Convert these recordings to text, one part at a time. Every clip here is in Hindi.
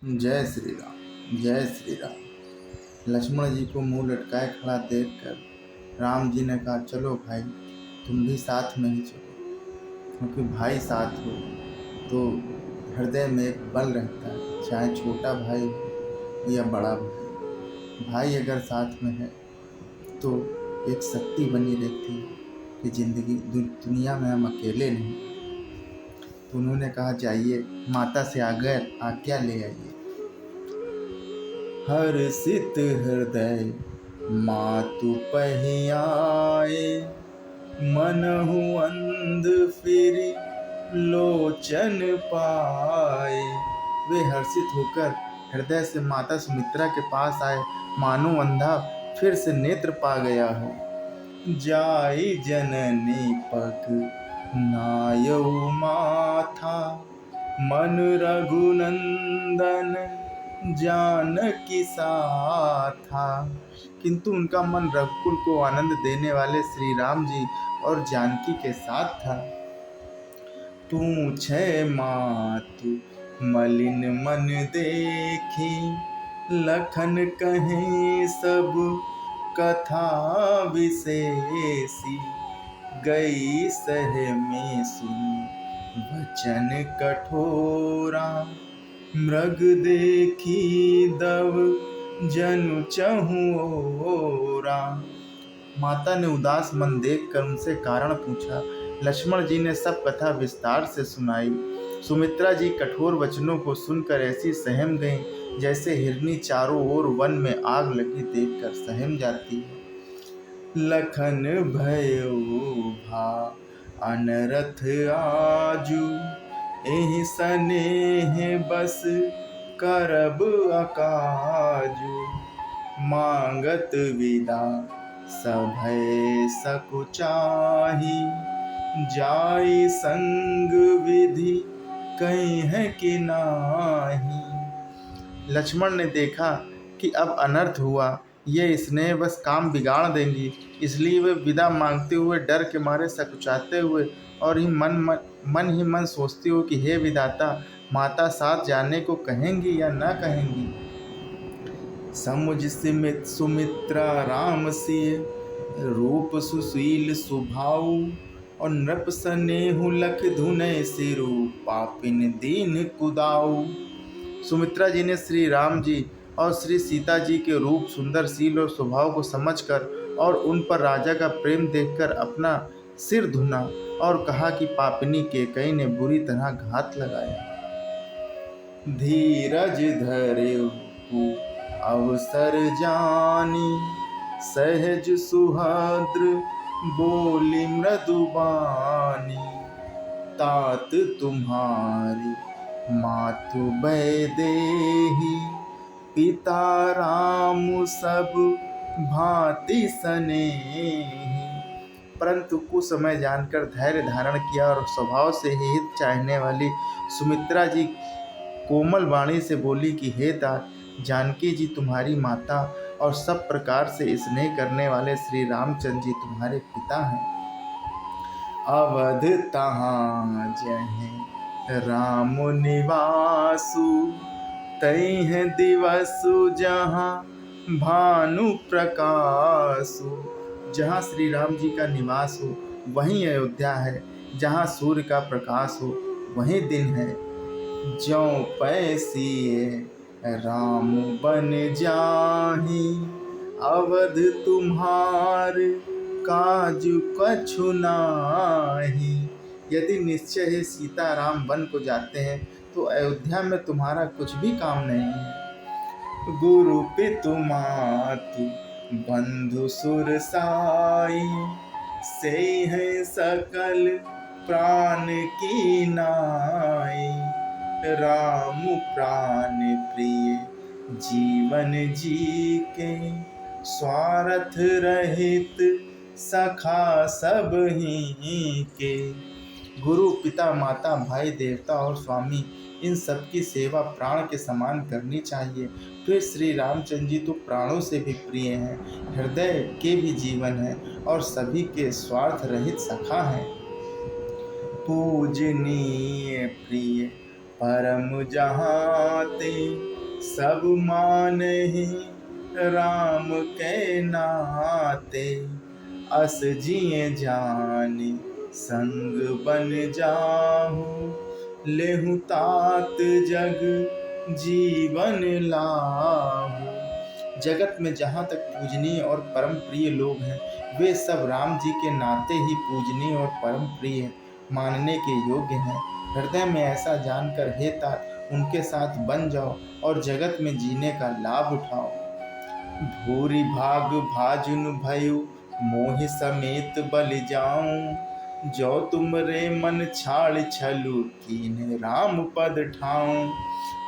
जय श्री राम, जय श्री राम। लक्ष्मण जी को मुंह लटकाए खड़ा देखकर राम जी ने कहा, चलो भाई, तुम भी साथ में ही चलो, क्योंकि भाई साथ हो तो हृदय में एक बल रहता है, चाहे छोटा भाई हो या बड़ा भाई। भाई अगर साथ में है तो एक शक्ति बनी रहती है कि जिंदगी दुनिया में हम अकेले नहीं। तो उन्होंने कहा, जाइए माता से आज्ञा ले आइए। हर्षित हृदय मातु पहियाए, मनहु अंध फिर लोचन पाए। वे हर्षित होकर हृदय से माता सुमित्रा के पास आए, मानो अंधा फिर से नेत्र पा गया हो। जाई जननी पग नायऊ माथा, मन रघुनंदन जानकी साथा। किंतु उनका मन रघुकुल को आनंद देने वाले श्री राम जी और जानकी के साथ था। पूछे मातु मलिन मन देखी, लखन कहे सब कथा विशेषी। गई सह में सुन वचन कठोरा, मृग देखी दव जनु चहुओरा। माता ने उदास मन देखकर उनसे कारण पूछा। लक्ष्मण जी ने सब कथा विस्तार से सुनाई। सुमित्रा जी कठोर वचनों को सुनकर ऐसी सहम गईं जैसे हिरनी चारों ओर वन में आग लगी देखकर सहम जाती है। लखन भयो भा अनरथ आजू, एहि सनेह बस करब अकाजू। मांगत विदा सभय सकुचाही, जाई संग विधि कहीं कि नाही। लक्ष्मण ने देखा कि अब अनर्थ हुआ, ये स्नेह बस काम बिगाड़ देंगी, इसलिए वे विदा मांगते हुए डर के मारे सकुचाते हुए और मन ही मन सोचती हो कि हे विधाता, माता साथ जाने को कहेंगी या न कहेंगी। समुझ सुमित्रा राम सिय, रूप सुशील सुभाऊ। और नृप सनेहु लख धुनय सिरु, पापिन दीन कुदाऊ। सुमित्रा जी ने श्री राम जी और श्री सीता जी के रूप, सुंदर शील और स्वभाव को समझकर और उन पर राजा का प्रेम देखकर अपना सिर धुना और कहा कि पापिनी केकई ने बुरी तरह घात लगाया। धीरज धरेउ अवसर जानी, सहज सुहद्र बोली मृदुबानी। तात तुम्हारी मातु भय देही, पिता राम सब भांति स्नेही। परंतु कुछ समय जानकर धैर्य धारण किया और स्वभाव से ही हित चाहने वाली सुमित्रा जी कोमल वाणी से बोली कि हे तात, जानकी जी तुम्हारी माता और सब प्रकार से स्नेह करने वाले श्री रामचंद्र जी तुम्हारे पिता हैं। अवध तहाँ जहीं राम निवासु, तई है दिवसु जहाँ भानु प्रकाशु। जहाँ श्री राम जी का निवास हो वहीं अयोध्या है, जहाँ सूर्य का प्रकाश हो वहीं दिन है। ज्यों पैसिए राम बन जाहि, अवध तुम्हार काज कछु नाही। यदि निश्चय ही सीता राम वन को जाते हैं तो अयोध्या में तुम्हारा कुछ भी काम नहीं है। गुरु पितु मातु बंधु सुर साई, से है सकल प्राण की नाई। राम प्राण प्रिय जीवन जी के, स्वार्थ रहित सखा सब ही के। गुरु, पिता, माता, भाई, देवता और स्वामी, इन सब की सेवा प्राण के समान करनी चाहिए। फिर श्री रामचंद्र जी तो प्राणों से भी प्रिय हैं, हृदय के भी जीवन हैं और सभी के स्वार्थ रहित सखा हैं। पूजनीय प्रिय परम जहाँ ते, सब मानहि राम के नाते, अस जिए जानि संग बन जाहु, लेहु तात जग जीवन लाहु। जगत में जहाँ तक पूजनीय और परम प्रिय लोग हैं, वे सब राम जी के नाते ही पूजनीय और परम प्रिय मानने के योग्य हैं। हृदय में ऐसा जानकर हे तात उनके साथ बन जाओ और जगत में जीने का लाभ उठाओ। भूरि भाग भाजुन भयु मोहि समेत बलि जाऊं, जो तुमरे मन छाड़ छलु कीन्हे राम पद ठाऊं।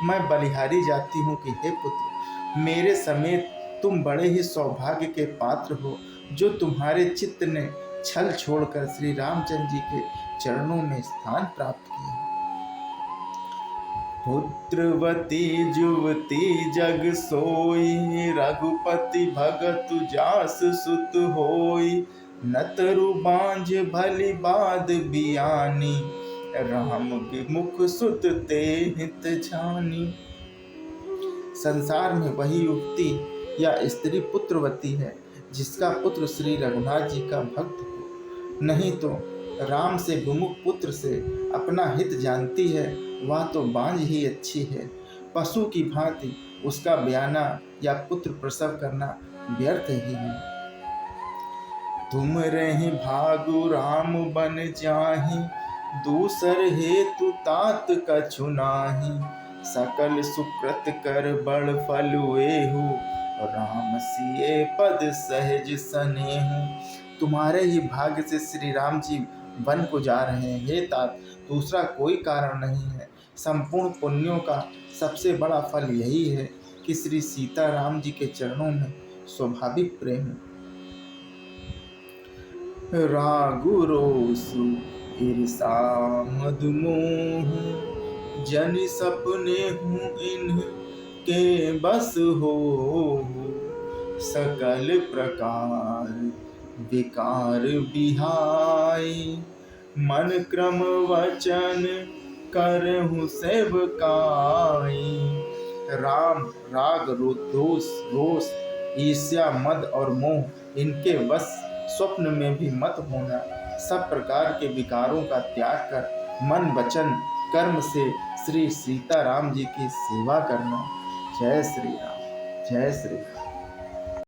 मैं बलिहारी जाती हूँ कि हे पुत्र, मेरे समेत तुम बड़े ही सौभाग्य के पात्र हो, जो तुम्हारे चित्त ने छल छोड़कर श्री रामचंद्र जी के चरणों में स्थान प्राप्त किया। पुत्रवती जुवती जग सोई, रघुपति भगत जास सुत होई, नतरु बांझ भली बाध बियानी, राम विमुख सुत ते हित जानी। संसार में वही युवती या स्त्री पुत्रवती है जिसका पुत्र श्री रघुनाथ जी का भक्त हो, नहीं तो राम से विमुख पुत्र से अपना हित जानती है, वह तो बांझ ही अच्छी है। पशु की भांति उसका ब्याना या पुत्र प्रसव करना व्यर्थ ही है। तुम रही भागु राम बन जाहि, दूसर हेतु तात कछु नाही, सकल सुकृत कर बड़ फल एहु, राम सिए पद सहज सनेहु। तुम्हारे ही भाग्य से श्री राम जी वन को जा रहे हैं हे तात, दूसरा कोई कारण नहीं है। संपूर्ण पुण्यों का सबसे बड़ा फल यही है कि श्री सीता राम जी के चरणों में स्वाभाविक प्रेम। रागु रोसु ईर्षा मद मोह, जन सपने हूँ इन के बस हो, सकल प्रकार विकार बिहाई, मन क्रम वचन करहु सेवकाई। राम राग दोष रोष ईर्ष्या मद और मोह इनके बस स्वप्न में भी मत होना। सब प्रकार के विकारों का त्याग कर मन वचन कर्म से श्री सीता राम जी की सेवा करना। जय श्री राम, जय श्री राम।